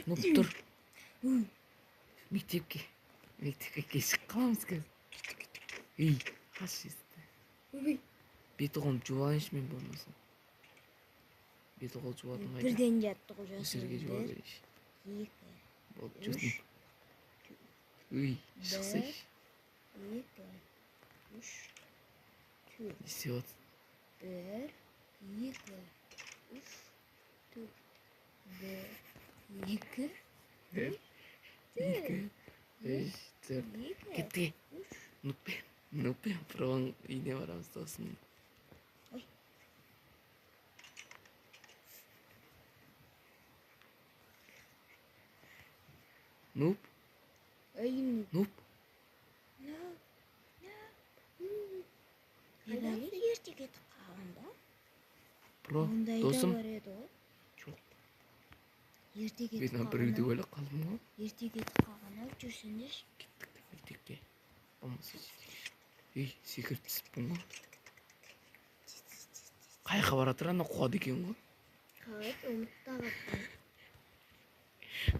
Нуп тур. Мектепке кешігіп қаламыз қазір. Ей, қаш жесті. Беті қолым жуайыншы мен болмаса. Беті қол жуатын қайда. Бірден жаттық жасын. Өсерге жуа берейші. 2, Болып жүрсін. Үй, шықсайшы. 2, 3, 4. Не істеп отыр? 1, 2, 3, 4. 1, 2, 1, 2, 3, 4. Кетті. Нуппен, правың үйіне барамыз досым. Ой. Нуп? Нуп? Ерте кетіп қалғанда? Про, Ондайда досым. бар еді ғой. Жоқ. Ерте кетіп Мен біреуді ойлап қалдым ғой. Ерте кетіп қалғанда жүрсеңдерші. Кеттік мектепке. Болмаса ей, секіріп түсіппін ғой. Қайқа баратыр ана қуады екен ғой. Қалай, ұмытта қаттым.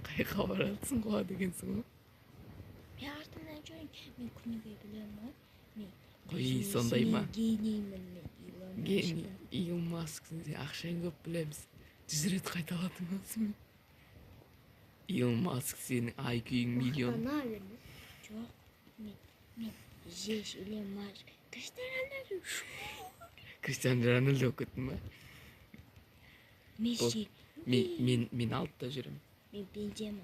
Қайқа баратсың қуады екенсің ғой. Мен артымнан жүрейін. Мен күніге білем ғой. Қой, сондай ма? Гениймін мен, Илон Маск. Гений, Илон Масктың сен ақшаң көп білеміз. 100 рет қайталатың болсын. Илон Маск сенің IQ-ің миллион. Мақтана бермес. Жоқ, мен жеш Илон Маск. Криштиану Роналду болып кеттің ба? Месси. Мен алтыда жүремін. Мен Бензема.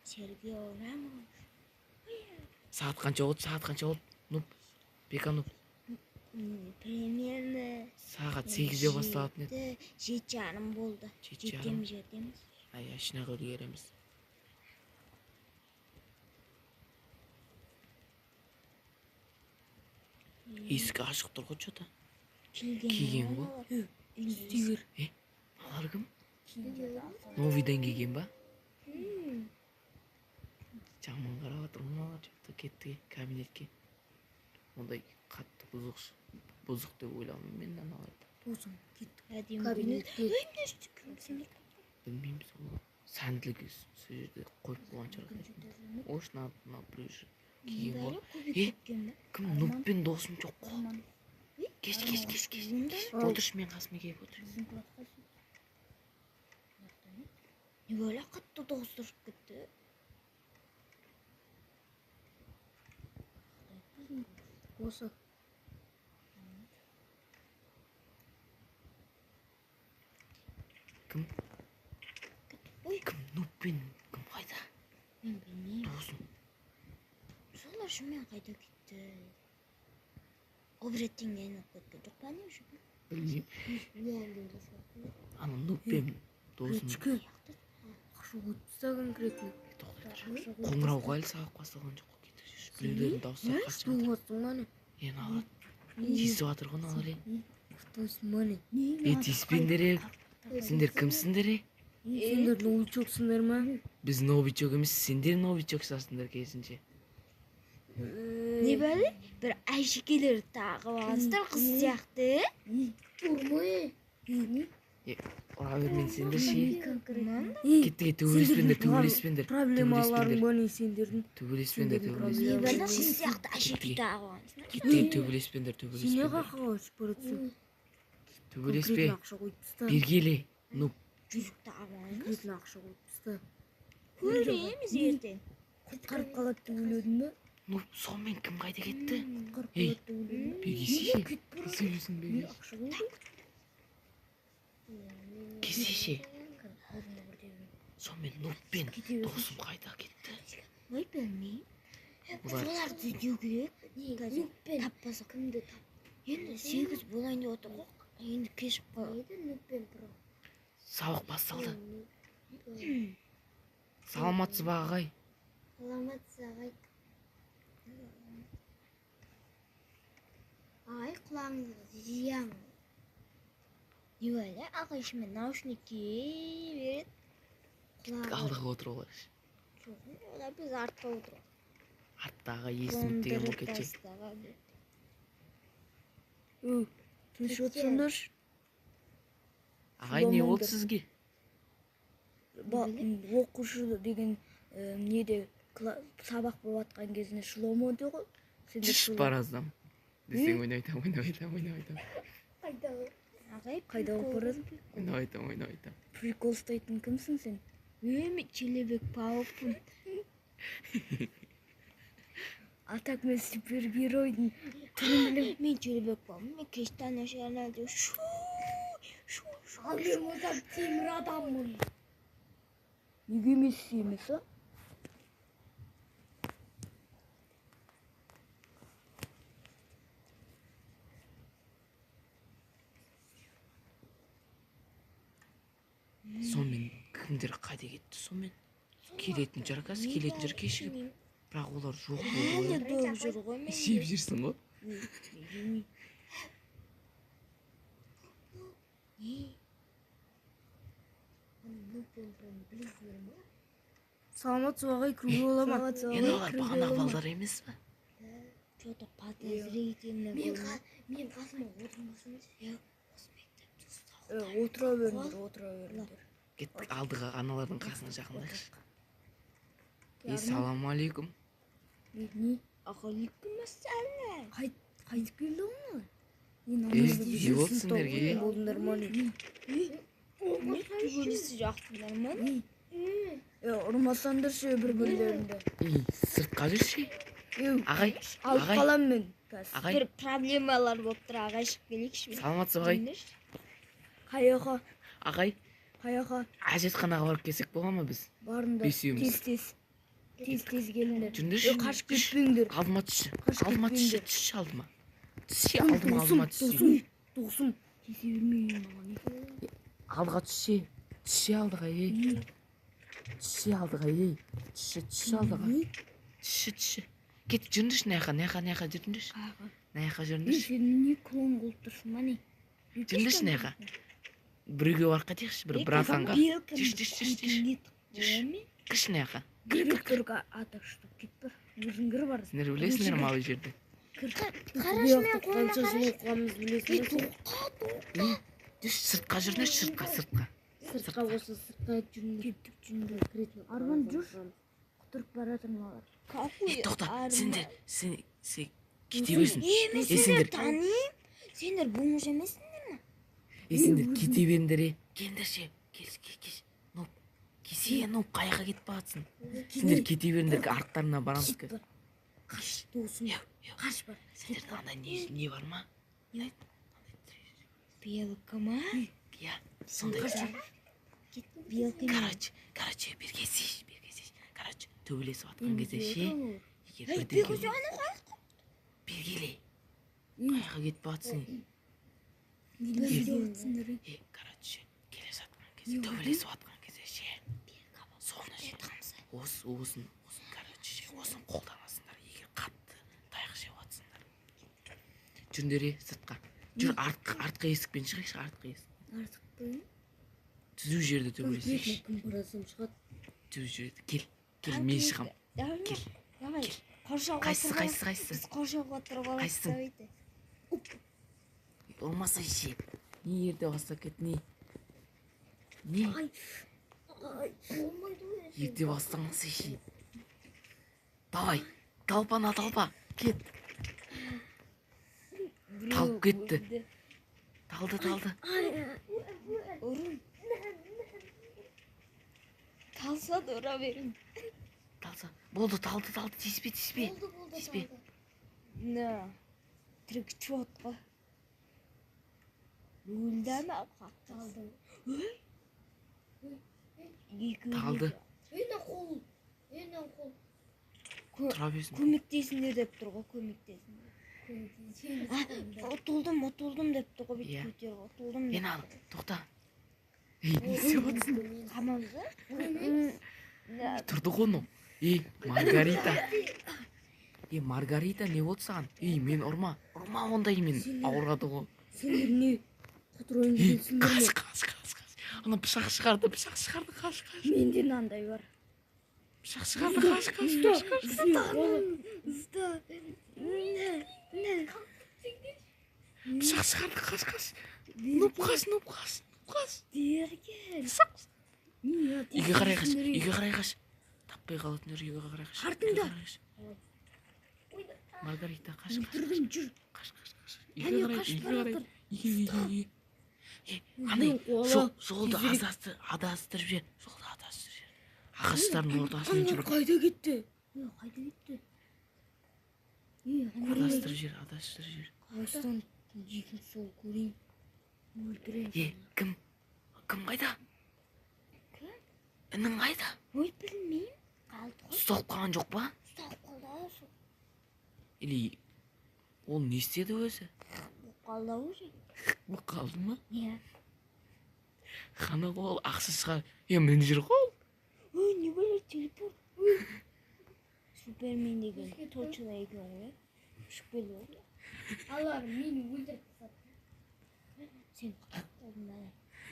Сергей Рамос. Сағат қанша болды? Нуп, бека нуп. Примерно Сағат 8-де басталатын еді. 7:30 болды. 7:30. Жетеміз. Ай, ашына үлгереміз. Есік ашық тұр ғой что-то. Киген ғой. Стигер. Алар кім? Новийден келген ба? Жаман қарап отырмын алар что-то кетті кабинетке. Ондай қатты бұзық деп ойламын мен аналарды. Бұзым кетті. Кабинетке. Білмейміз ол. Сәнділік сол жерде қойып қойған шығар. Ош мына біреу киген ғой. Кім Нуппен досым жоқ қой. Кеш. Отыршы мен қасыма келіп отыр. Не böyle қатты тоғыстырып кетті. Осы. Кім? Кім Нуппен? Кім қайда? Мен білмеймін. Досым. Солар шымен қайда кетті? Обреттен кейін кетті. Жоқ па не үшін? Білмеймін. Ана Нуппен досым. Ақшы өтпісті конкретно. Қоңырауға әлі сағып басталған жоқ. Біреулердің дауыстары қатты жатыр. Ен алады. Тиісіп жатыр ғой алар. Тиіспеңдер. Сендер кімсіңдер? Сендер новичоксыңдар ма? Біз новичок емес, сендер новичоксасыңдар керісінше. Не бәлі? Бір әшекелер тағып алсыздар қыз сияқты. Ұрмай. Ұра бермен сендер ше. Кетті, төбелеспендер. Проблемаларың ба не сендердің? Төбелеспендер. Не бәлі қыз сияқты әшекел тағып алсыздар. Кетті, төбелеспендер. Сен не қақыға өшіп баратсың? Төбелеспе. Бергеле. Нуп. Жүзік тағып алыңыз. Конкретно ақша қойыпсыздар. Көреміз ертең. Құтқарып қалады деп ойладың ба? Нуп, сонымен кім қайда кетті? Құтқарып қалады деп ойладың ба? Бегесі Кесешін бегесі. Ақша қойып. Кесеше. Сонымен Нуппен досым қайда кетті? Ой, білмеймін. Соларды іздеу керек. Нуппен таппаса кімді тап? Енді 8 болайын деп отыр ғой. Енді кешіп қалады. Нуппен про. Сабақ басталды. Саламатсыз ба ағай? Саламатсыз ағай. Ағай, құлағыңызға зиян. Не böyle? Ағай ішімен наушник кие береді. Алдыға отыр олар. Жоқ, олар біз артта отыр. Арттағы естімік деген бұл кетші. Тыныш отырсыңдаршы. Ағай, не болды сізге? окушу деген эмнеде сабак болуп аткан кезинде шылоомоду го. Чш баразам. Десең ойнайтам. Кайда алып барасың? Ойнайтам. Прикол ұстайтын кімсің сен? Мен Челебек Пауыппын. Атак мен супергеройдың түрін білем. Мен Челебек Пауыппын. Мен Криштиану Роналду. Ал мен одан темір адаммын. Неге Месси емес, а? Сонымен кімдер қайда кетті сонымен? Келетін жер кешігіп. Бірақ олар жоқ болды. Дөріп жүр ғой мен. Жеп жүрсің ғой. Саламатсыз ағай, кіруге бола ма? Енді олар бағанағы балдар емес пе? Что-то подозрительно. Мен қасыма отырмасыңыз. Отыра беріңдер. Кеттік алдыға аналардың қасына жақындайықшы. Ассалаумағалейкум. Не? Алейкумассалам. Қайтып келді ғой? Не болды сендерге? Болдыңдар ма? Төбелесі жақтыңдар ма? Ұрмасаңдар ше бір-бірлерінде. Сыртқа жүрші. Ағай, алып қалам мен. Ағай. Бір проблемалар болып тұр, ағай шығып келейікші. Саламатсыз ағай. Қаяға? Ағай. Қаяға? Әжетханаға барып келсек бола ма біз? Барыңдар. Бесеуіміз. Тез келіңдер. Жүріңдерші. Қашып кетпеңдер. Алдыма түсші. Түсші алдыма. Алдыма түсші. Досым. Кесе бермейін маған. Алдыға түсші. Түсші алдыға, ей. Түсші алдыға, ей. Түсші алдыға. Түсші. Кет, жүріңдерші, наяқа жүріңдерші. Наяқа жүріңдерші. Сен не клон болып тұрсың, мане? Жүріңдерші наяқа. Біреуге барып қайтайықшы, бір братанға. Кіш наяқа. Кіргі атақ штук кетпі. Өзің кір барысың. Сендер білесіңдер ма ой жерді? Қараш мен қанша жыл оқығанымыз білесіңдер. Түш, сыртқа жүріңдерші, сыртқа. Сыртқа осы сыртқа жүріңдер. Арман жүрші. Құтырып баратырмын алар. Тоқта, сендер кете берсін. Сендер танимын. Сендер бұңыз емессіңдер ма? Сендер кете беріңдер. Келдерші, кел. Кесе, қаяға кетіп бағатсың. Сендер кете беріңдер, арттарына барамыз ке. Қаш, досым. Қаш бар. Сендердің андай не бар ма? Белка ма? Я, сондай. Белка ма? Короче, бергесейші. Короче, төбелесіп атқан кезде ше. Бергелей. Қаяға кетіп бағатсың. Короче, келе жатқан кезде, төбелесіп атқан кезде ше. Соны ше. Осын, короче ше. Осын қолданасыңдар. Егер қатты таяқ жеп атсыңдар. Жүріңдер сыртқа. Жүр, артқы есікпен шығайықшы, артқы есік. Артықпен? Түзу жерді төбелесейші. Кім барасым шығады? Түзу жерді. Кел, мен шығам. Кел. Қайсы? Біз қоршауға тұрып алып Қайсың? Болмаса ше. Не ерде бастап кет, не? Ерде бастамаса ше. Давай, талпа. Кет. Талып кетті. Талды. Ұрын. Талса да ұра берін. Талса. Болды, талды. Теспе. На. Тірік чуатқа. Өлден апқа. Талды. Талды. Енен қол. Тұра берсін. Көмектесіңдер деп тұр ғой, көмектесіңдер. Ұтылдым деп тұр ғой, бейт көтер ғой, ұтылдым деп. Ал, тоқта. Не істеп атсың? Қамамды? Тұрды ғону. Маргарита не болды саған? Мен ұрма ондай мен ауырғады ғой. Сендер не құтыройын келсіңдер ме? Қас. Ана пышақ шығарды, қаш. Менден андай бар. Пышақ шығарды, қаш. Ұста. Пышақ шығарды, қаш. Нұп қас. Берген. Үйге қарай қаш, үйге қарай қаш. Таппай қалатындар үйге қарай қаш. Артыңда. Маргарита қаш. Өлтірдім, жүр. Қаш. Әне, Үйге қарай, қашып үйге қарай. баратыр. Үйге. Андай, жолды адастырып жер. Жолды адастырып жер. Ағаштардың ортасымен жүріп. Қайда кетті? Қайда кетті? Адастырып жер. Астан жеkin сол көрейін. Өлтірейін. Кім қайда? Інің қайда? Ой, білмеймін. Қалды ғой. Ұсталып қалған жоқ па? Ұсталып қалды ау сол. Или ол не істеді өзі? Қалды ау уже. Бұл қалды ма? Иә. Қана ол ақсы шығар. Менеджер ғой. Ой, не böyle телефон. Супермен деген точно екен ғой. Шықпайды ғой. Алар мені өлтіріп тастады. Сен қақтың ба?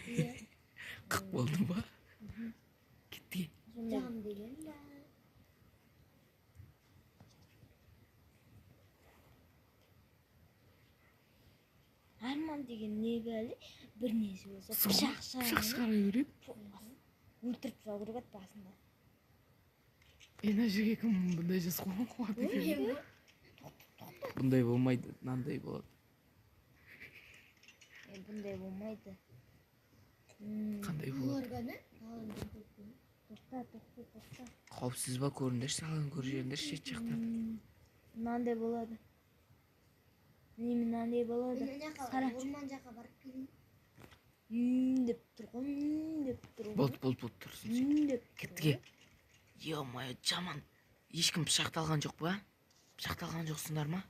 Иә. Қық болды ба? Кетті. Жан деген ба? Арман деген не бәле? Bir несі болса пышақ шығара береді. Өлтіріп тастау керек еді басында. Ана жерге кім бұндай жасауға қуады екен? Бұндай болмайды, мынандай болады. Бұндай болмайды. Қандай болады? Тоқта. Қауіпсіз ба көріңдерші, салған көр жеріндерші шет жақтан. Мынандай болады. Мынандай болады. Қара. Орман жаққа барып келейін. Деп тұр ғой. Деп тұр ғой. Болды тұрсын. Деп Кеттіге. Е-мое, жаман. Ешкім пышақталған жоқ па? Пышақталған жоқсыңдар ма?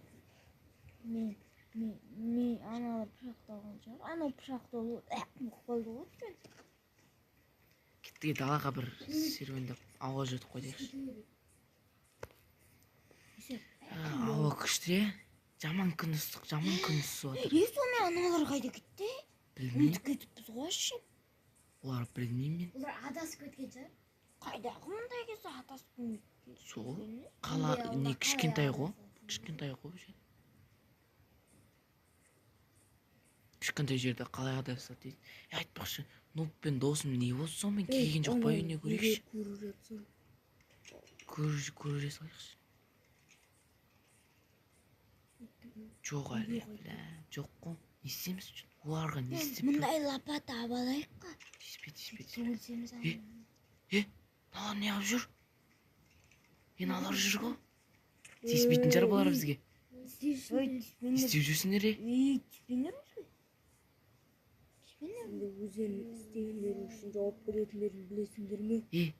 Мен аналар пышақталған шығар. Анау пышақталу болды ғой. Кеттіге далаға бір серуендеп ауа жөтіп қойдайықшы. Ауа күшті. Жаман күн ыстық суатыр. Соны аналар қайда кетті? Білмеймін. Ұмытып кетіппіз ғой ше. Олар білмеймін мен. Олар адасып кеткен шығар. Қайдағы мұндай кезде атасып кеткен? Сол қала не кішкентай ғой. Кішкентай ғой же. Кішкентай жерде қалай адасады дейді. Айтпақшы, Нуппен досым не болды сонымен келген жоқ па үйіне көрейікші. Көре салайықшы. Жоқ әлі, жоқ қой. Не істейміз? Оларға не істеп? Мұндай лопата алайық қа. Тиіспе. Өлсеміз Налар не алып жүр? Налар жүр ғой. Тиіспейтін шығар бұлар бізге. Не істеп жүрсіңдер? Тиіспеңдер ғой. Өздерінің істегендері үшін жауап беретіндерін білесіңдер ме?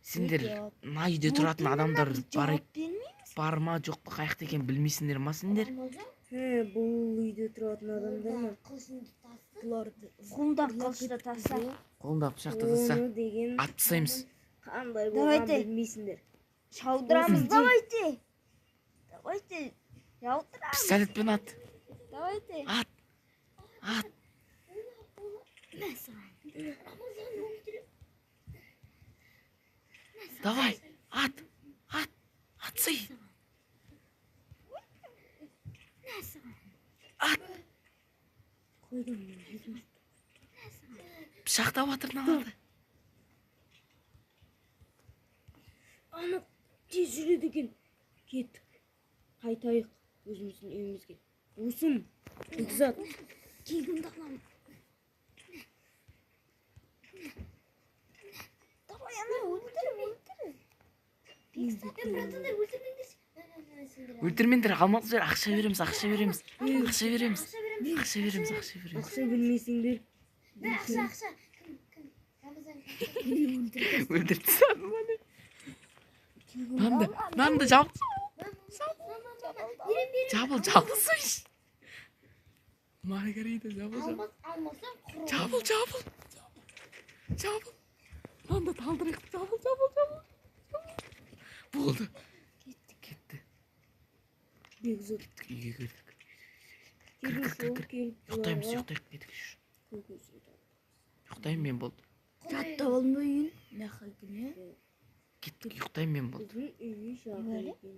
Сендер мына үйде тұратын адамдар бар ма жоқ па қаяқта екенін білмейсіңдер ма сендер? Бұл үйде тұратын адамдар ма? Бұларды Қолда қылышты таса. Қолында пышақты таса. оны деген Атып тастаймыз. қандай болған білмейсіңдер. Шаудырамыз, давайте. Шаудырамыз. Пистолетпен ат. Давайте. Ат. Давай. Атсый. Ат. Пышақтап атыр наларды. Ана тез жүреді екен. Кеттік. Қайтайық өзіміздің үйімізге. Досым, Бекзат. Кегімді аламын. Давай, ана өлтір. Братандар Өлтірмеңдер, алматы жер ақша береміз. Ақша білмейсіңдер. Ақша. Өлтірді саным аны. Нанды жабыл. Жабылсайш. Маргарита жабыл. Жабыл. Нанды талдырайық. Жабыл. Болды. Кетті. Бекзат. Үйге кірдік. Кір. Ұйықтаймыз. Ұйықтаймын мен болды. Жатта болмайын. Нақай күні. Кеттік, ұйықтаймын мен болды. Біздің үйі жақын екен.